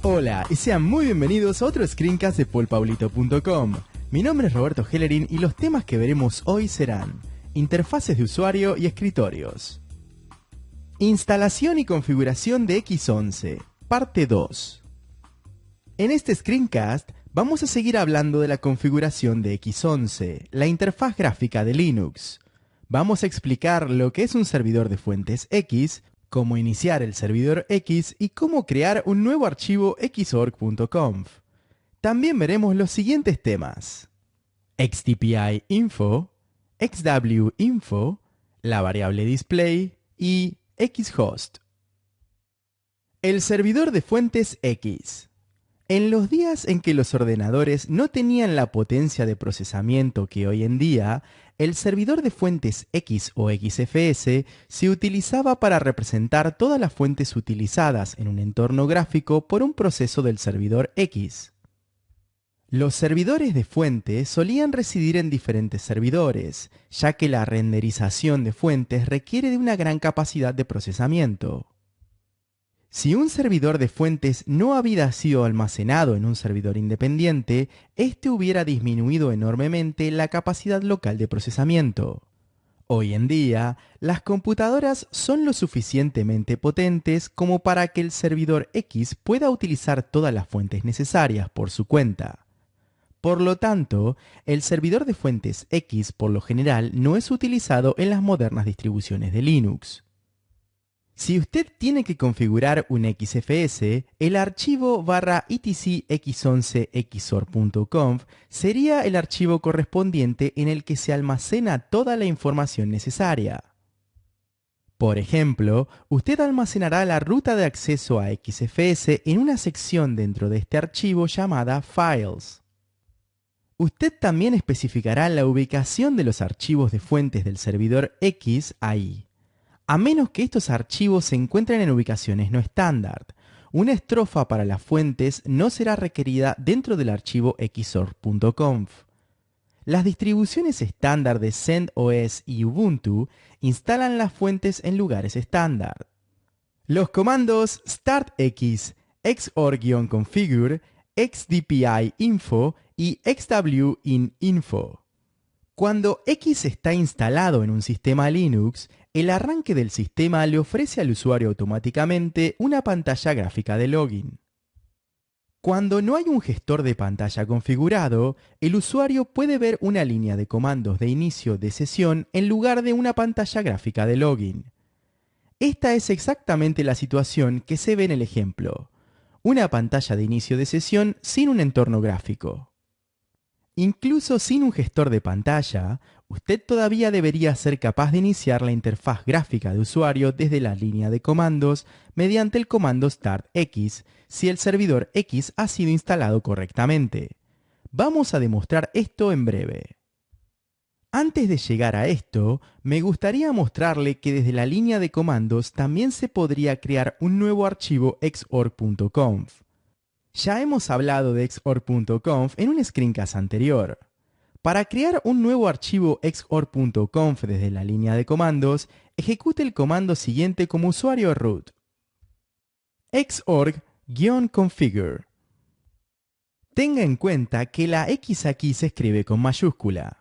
Hola y sean muy bienvenidos a otro screencast de paulpaulito.com. Mi nombre es Roberto Hellerin y los temas que veremos hoy serán interfaces de usuario y escritorios. Instalación y configuración de X11, parte 2. En este screencast vamos a seguir hablando de la configuración de X11, la interfaz gráfica de Linux. Vamos a explicar lo que es un servidor de fuentes X, cómo iniciar el servidor X y cómo crear un nuevo archivo xorg.conf. También veremos los siguientes temas: xdpi info, xw info, la variable display y xhost. El servidor de fuentes X. En los días en que los ordenadores no tenían la potencia de procesamiento que hoy en día, el servidor de fuentes X o XFS se utilizaba para representar todas las fuentes utilizadas en un entorno gráfico por un proceso del servidor X. Los servidores de fuentes solían residir en diferentes servidores, ya que la renderización de fuentes requiere de una gran capacidad de procesamiento. Si un servidor de fuentes no hubiera sido almacenado en un servidor independiente, este hubiera disminuido enormemente la capacidad local de procesamiento. Hoy en día, las computadoras son lo suficientemente potentes como para que el servidor X pueda utilizar todas las fuentes necesarias por su cuenta. Por lo tanto, el servidor de fuentes X por lo general no es utilizado en las modernas distribuciones de Linux. Si usted tiene que configurar un XFS, el archivo /etc x11xorg.conf sería el archivo correspondiente en el que se almacena toda la información necesaria. Por ejemplo, usted almacenará la ruta de acceso a XFS en una sección dentro de este archivo llamada Files. Usted también especificará la ubicación de los archivos de fuentes del servidor X ahí, a menos que estos archivos se encuentren en ubicaciones no estándar. Una estrofa para las fuentes no será requerida dentro del archivo xorg.conf. Las distribuciones estándar de CentOS y Ubuntu instalan las fuentes en lugares estándar. Los comandos startx, xorg-configure, xdpi info y xwin-info. Cuando X está instalado en un sistema Linux, el arranque del sistema le ofrece al usuario automáticamente una pantalla gráfica de login. Cuando no hay un gestor de pantalla configurado, el usuario puede ver una línea de comandos de inicio de sesión en lugar de una pantalla gráfica de login. Esta es exactamente la situación que se ve en el ejemplo: una pantalla de inicio de sesión sin un entorno gráfico. Incluso sin un gestor de pantalla, usted todavía debería ser capaz de iniciar la interfaz gráfica de usuario desde la línea de comandos mediante el comando startx si el servidor X ha sido instalado correctamente. Vamos a demostrar esto en breve. Antes de llegar a esto, me gustaría mostrarle que desde la línea de comandos también se podría crear un nuevo archivo xorg.conf. Ya hemos hablado de xorg.conf en un screencast anterior. Para crear un nuevo archivo xorg.conf desde la línea de comandos, ejecute el comando siguiente como usuario root: xorg-configure. Tenga en cuenta que la X aquí se escribe con mayúscula.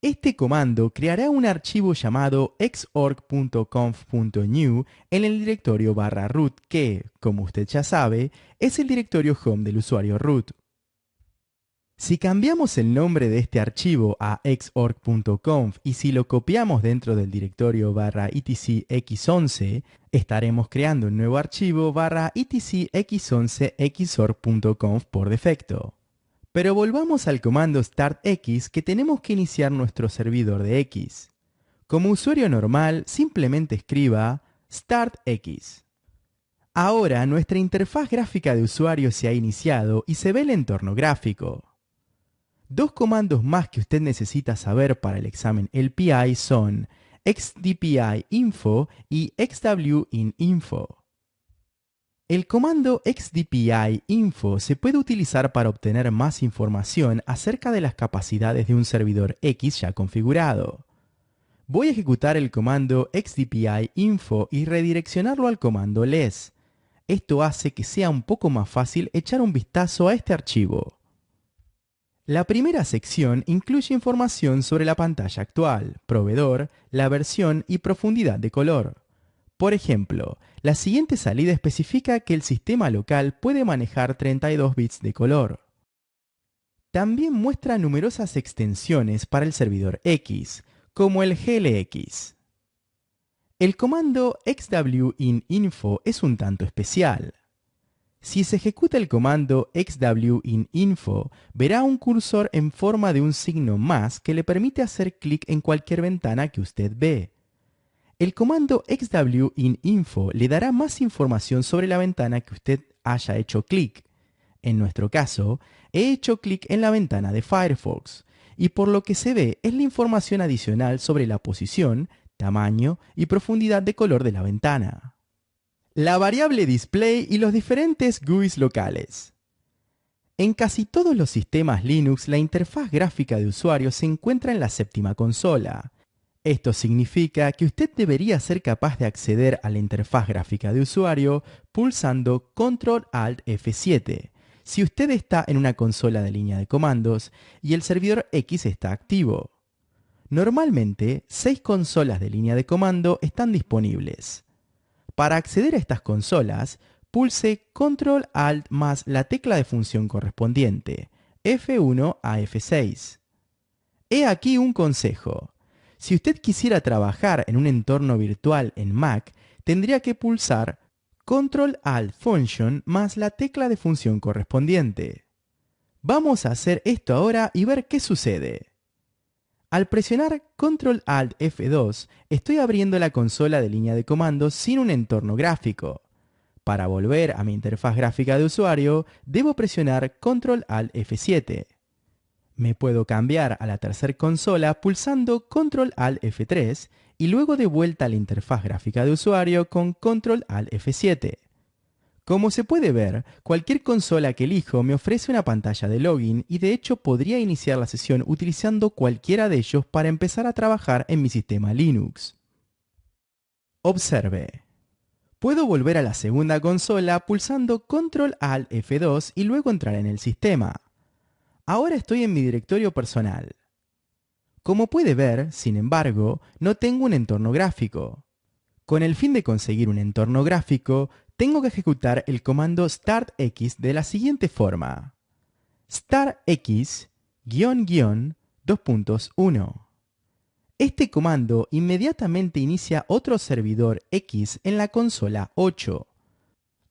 Este comando creará un archivo llamado xorg.conf.new en el directorio /root que, como usted ya sabe, es el directorio home del usuario root. Si cambiamos el nombre de este archivo a xorg.conf y si lo copiamos dentro del directorio /etc x11, estaremos creando un nuevo archivo /etc x11 xorg.conf por defecto. Pero volvamos al comando startx que tenemos que iniciar nuestro servidor de X. Como usuario normal, simplemente escriba startx. Ahora nuestra interfaz gráfica de usuario se ha iniciado y se ve el entorno gráfico. Dos comandos más que usted necesita saber para el examen LPI son xdpi info y xwin-info. El comando xdpi info se puede utilizar para obtener más información acerca de las capacidades de un servidor X ya configurado. Voy a ejecutar el comando xdpi info y redireccionarlo al comando less. Esto hace que sea un poco más fácil echar un vistazo a este archivo. La primera sección incluye información sobre la pantalla actual, proveedor, la versión y profundidad de color. Por ejemplo, la siguiente salida especifica que el sistema local puede manejar 32 bits de color. También muestra numerosas extensiones para el servidor X, como el glx. El comando xwinInfo es un tanto especial. Si se ejecuta el comando xwinInfo, verá un cursor en forma de un signo más que le permite hacer clic en cualquier ventana que usted ve. El comando xwinInfo le dará más información sobre la ventana que usted haya hecho clic. En nuestro caso, he hecho clic en la ventana de Firefox, y por lo que se ve es la información adicional sobre la posición, tamaño y profundidad de color de la ventana. La variable display y los diferentes GUIs locales. En casi todos los sistemas Linux, la interfaz gráfica de usuario se encuentra en la séptima consola. Esto significa que usted debería ser capaz de acceder a la interfaz gráfica de usuario pulsando Ctrl-Alt-F7 si usted está en una consola de línea de comandos y el servidor X está activo. Normalmente, 6 consolas de línea de comando están disponibles. Para acceder a estas consolas, pulse Ctrl-Alt más la tecla de función correspondiente, F1 a F6. He aquí un consejo. Si usted quisiera trabajar en un entorno virtual en Mac, tendría que pulsar Ctrl-Alt-Function más la tecla de función correspondiente. Vamos a hacer esto ahora y ver qué sucede. Al presionar Ctrl-Alt-F2, estoy abriendo la consola de línea de comandos sin un entorno gráfico. Para volver a mi interfaz gráfica de usuario, debo presionar Ctrl-Alt-F7. Me puedo cambiar a la tercera consola pulsando Ctrl-Alt-F3 y luego de vuelta a la interfaz gráfica de usuario con Ctrl-Alt-F7. Como se puede ver, cualquier consola que elijo me ofrece una pantalla de login y de hecho podría iniciar la sesión utilizando cualquiera de ellos para empezar a trabajar en mi sistema Linux. Observe. Puedo volver a la segunda consola pulsando Ctrl-Alt-F2 y luego entrar en el sistema. Ahora estoy en mi directorio personal. Como puede ver, sin embargo, no tengo un entorno gráfico. Con el fin de conseguir un entorno gráfico, tengo que ejecutar el comando startx de la siguiente forma. startx-1. Este comando inmediatamente inicia otro servidor X en la consola 8.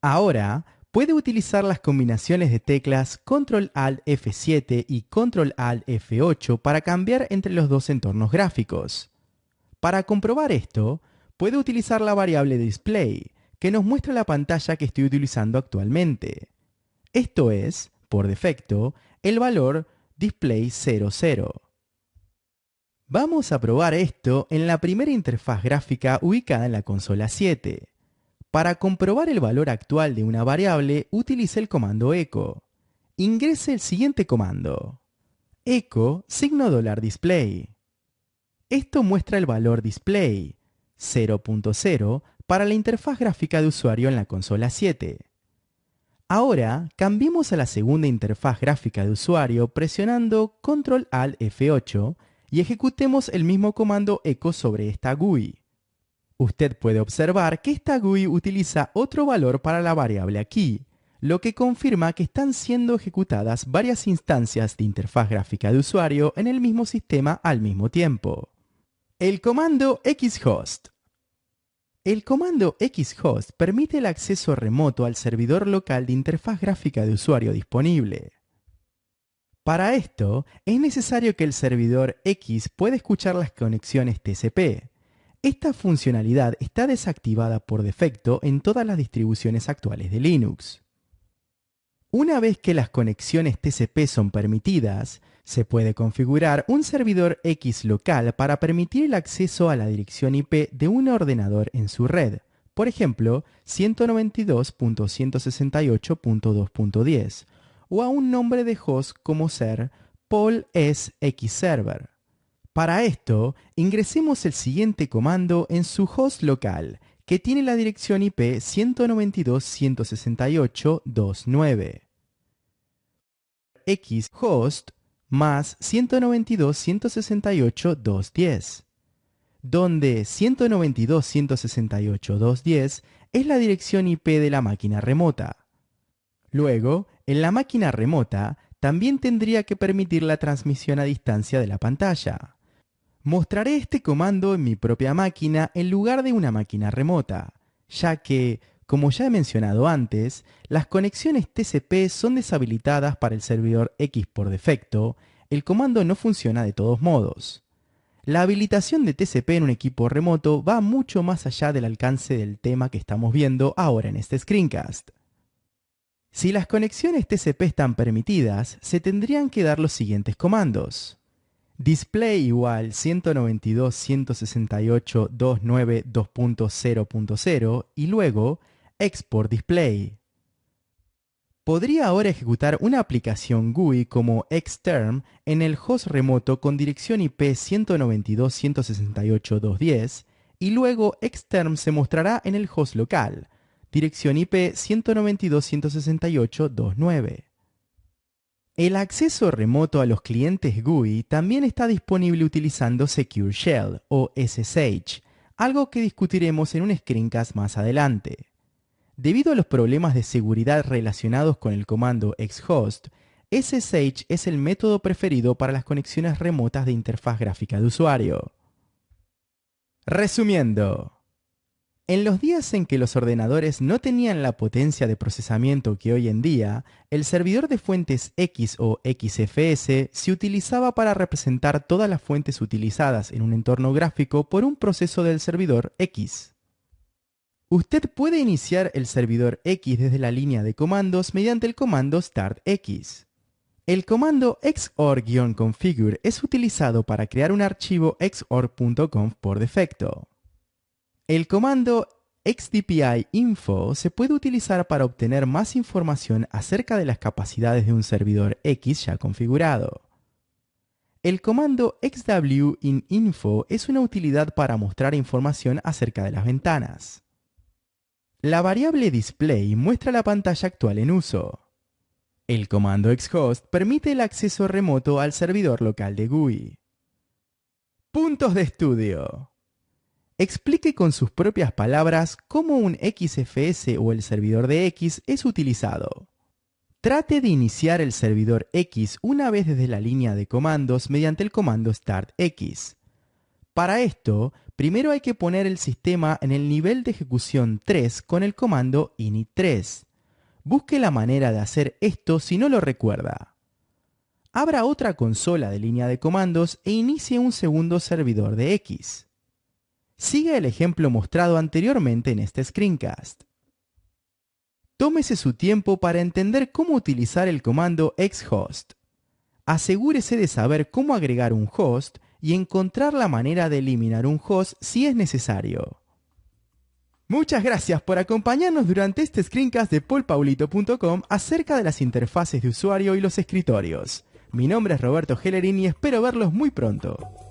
Ahora, puede utilizar las combinaciones de teclas Ctrl-Alt-F7 y Ctrl-Alt-F8 para cambiar entre los dos entornos gráficos. Para comprobar esto, puede utilizar la variable display, que nos muestra la pantalla que estoy utilizando actualmente. Esto es, por defecto, el valor display00. Vamos a probar esto en la primera interfaz gráfica ubicada en la consola 7. Para comprobar el valor actual de una variable, utilice el comando echo. Ingrese el siguiente comando. Echo $display. Esto muestra el valor display 0.0 para la interfaz gráfica de usuario en la consola 7. Ahora, cambiemos a la segunda interfaz gráfica de usuario presionando Ctrl-Alt-F8 y ejecutemos el mismo comando echo sobre esta GUI. Usted puede observar que esta GUI utiliza otro valor para la variable aquí, lo que confirma que están siendo ejecutadas varias instancias de interfaz gráfica de usuario en el mismo sistema al mismo tiempo. El comando xhost. El comando xhost permite el acceso remoto al servidor local de interfaz gráfica de usuario disponible. Para esto, es necesario que el servidor X pueda escuchar las conexiones TCP. Esta funcionalidad está desactivada por defecto en todas las distribuciones actuales de Linux. Una vez que las conexiones TCP son permitidas, se puede configurar un servidor X local para permitir el acceso a la dirección IP de un ordenador en su red, por ejemplo, 192.168.2.10, o a un nombre de host como ser polsxserver. Para esto, ingresemos el siguiente comando en su host local, que tiene la dirección IP 192.168.2.9. Xhost más 192.168.2.10, donde 192.168.2.10 es la dirección IP de la máquina remota. Luego, en la máquina remota, también tendría que permitir la transmisión a distancia de la pantalla. Mostraré este comando en mi propia máquina en lugar de una máquina remota, ya que, como ya he mencionado antes, las conexiones TCP son deshabilitadas para el servidor X por defecto. El comando no funciona de todos modos. La habilitación de TCP en un equipo remoto va mucho más allá del alcance del tema que estamos viendo ahora en este screencast. Si las conexiones TCP están permitidas, se tendrían que dar los siguientes comandos. Display igual 192.168.2.9.2.0.0 y luego export display. Podría ahora ejecutar una aplicación GUI como Xterm en el host remoto con dirección IP 192.168.2.10 y luego Xterm se mostrará en el host local, dirección IP 192.168.2.9. El acceso remoto a los clientes GUI también está disponible utilizando Secure Shell o SSH, algo que discutiremos en un screencast más adelante. Debido a los problemas de seguridad relacionados con el comando xhost, SSH es el método preferido para las conexiones remotas de interfaz gráfica de usuario. Resumiendo, en los días en que los ordenadores no tenían la potencia de procesamiento que hoy en día, el servidor de fuentes X o XFS se utilizaba para representar todas las fuentes utilizadas en un entorno gráfico por un proceso del servidor X. Usted puede iniciar el servidor X desde la línea de comandos mediante el comando startx. El comando xorg-configure es utilizado para crear un archivo xorg.conf por defecto. El comando xdpi-info se puede utilizar para obtener más información acerca de las capacidades de un servidor X ya configurado. El comando xwinfo es una utilidad para mostrar información acerca de las ventanas. La variable display muestra la pantalla actual en uso. El comando xhost permite el acceso remoto al servidor local de GUI. Puntos de estudio. Explique con sus propias palabras cómo un XFS o el servidor de X es utilizado. Trate de iniciar el servidor X una vez desde la línea de comandos mediante el comando startx. Para esto, primero hay que poner el sistema en el nivel de ejecución 3 con el comando init3. Busque la manera de hacer esto si no lo recuerda. Abra otra consola de línea de comandos e inicie un segundo servidor de X. Siga el ejemplo mostrado anteriormente en este screencast. Tómese su tiempo para entender cómo utilizar el comando xhost. Asegúrese de saber cómo agregar un host y encontrar la manera de eliminar un host si es necesario. Muchas gracias por acompañarnos durante este screencast de paulpaulito.com acerca de las interfaces de usuario y los escritorios. Mi nombre es Roberto Hellerin y espero verlos muy pronto.